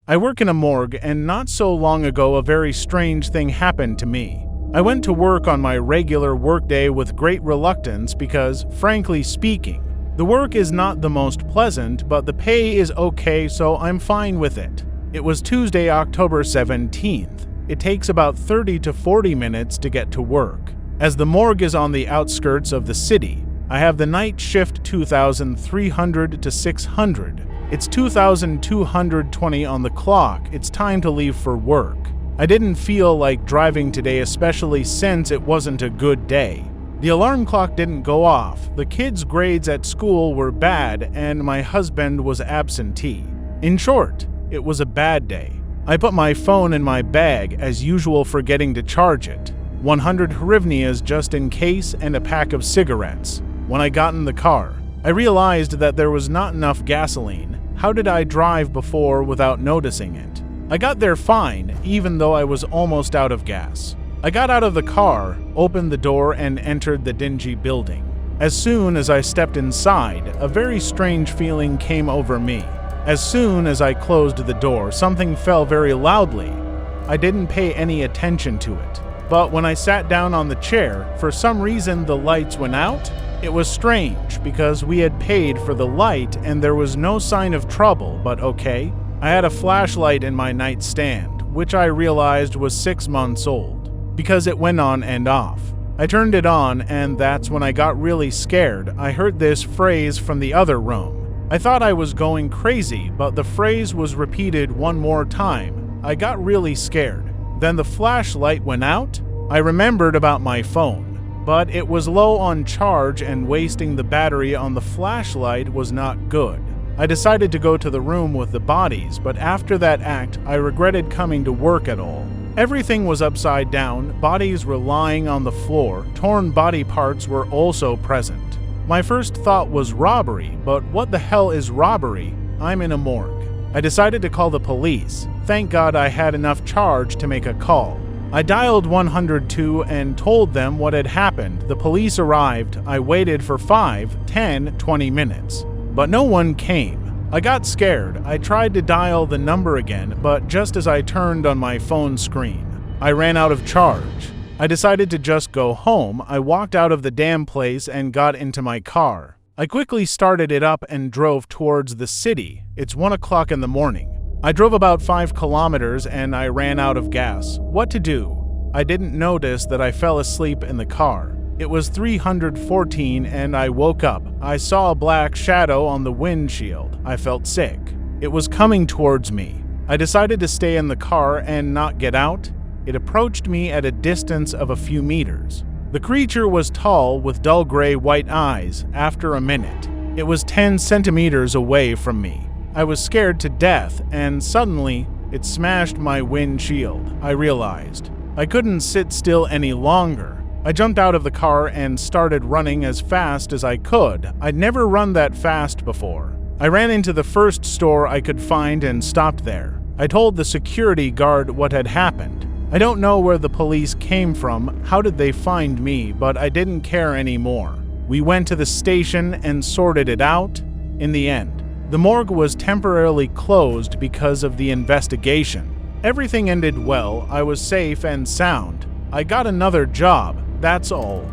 I work in a morgue, and not so long ago a very strange thing happened to me. I went to work on my regular workday with great reluctance because, frankly speaking, the work is not the most pleasant, but the pay is okay, so I'm fine with it. It was Tuesday, October 17th. It takes about 30 to 40 minutes to get to work. As the morgue is on the outskirts of the city, I have the night shift 2,300 to 600. It's 2,220 on the clock. It's time to leave for work. I didn't feel like driving today, especially since it wasn't a good day. The alarm clock didn't go off, the kids' grades at school were bad, and my husband was absentee. In short, it was a bad day. I put my phone in my bag, as usual, forgetting to charge it. 100 hryvnias just in case, and a pack of cigarettes. When I got in the car, I realized that there was not enough gasoline. How did I drive before without noticing it? I got there fine, even though I was almost out of gas. I got out of the car, opened the door, and entered the dingy building. As soon as I stepped inside, a very strange feeling came over me. As soon as I closed the door, something fell very loudly. I didn't pay any attention to it. But when I sat down on the chair, for some reason the lights went out. It was strange, because we had paid for the light and there was no sign of trouble, but okay. I had a flashlight in my nightstand, which I realized was 6 months old, because it went on and off. I turned it on, and that's when I got really scared. I heard this phrase from the other room. I thought I was going crazy, but the phrase was repeated one more time. I got really scared. Then the flashlight went out. I remembered about my phone, but it was low on charge and wasting the battery on the flashlight was not good. I decided to go to the room with the bodies, but after that act, I regretted coming to work at all. Everything was upside down, bodies were lying on the floor, torn body parts were also present. My first thought was robbery, but what the hell is robbery? I'm in a morgue. I decided to call the police. Thank God I had enough charge to make a call. I dialed 102 and told them what had happened. The police arrived. I waited for 5, 10, 20 minutes, but no one came. I got scared. I tried to dial the number again, but just as I turned on my phone screen, I ran out of charge. I decided to just go home. I walked out of the damn place and got into my car. I quickly started it up and drove towards the city. It's 1 o'clock in the morning. I drove about 5 kilometers and I ran out of gas. What to do? I didn't notice that I fell asleep in the car. It was 314 and I woke up. I saw a black shadow on the windshield. I felt sick. It was coming towards me. I decided to stay in the car and not get out. It approached me at a distance of a few meters. The creature was tall with dull gray-white eyes. After a minute, it was 10 centimeters away from me. I was scared to death, and suddenly, it smashed my windshield. I realized I couldn't sit still any longer. I jumped out of the car and started running as fast as I could. I'd never run that fast before. I ran into the first store I could find and stopped there. I told the security guard what had happened. I don't know where the police came from, how did they find me, but I didn't care anymore. We went to the station and sorted it out. In the end, the morgue was temporarily closed because of the investigation. Everything ended well. I was safe and sound. I got another job. That's all.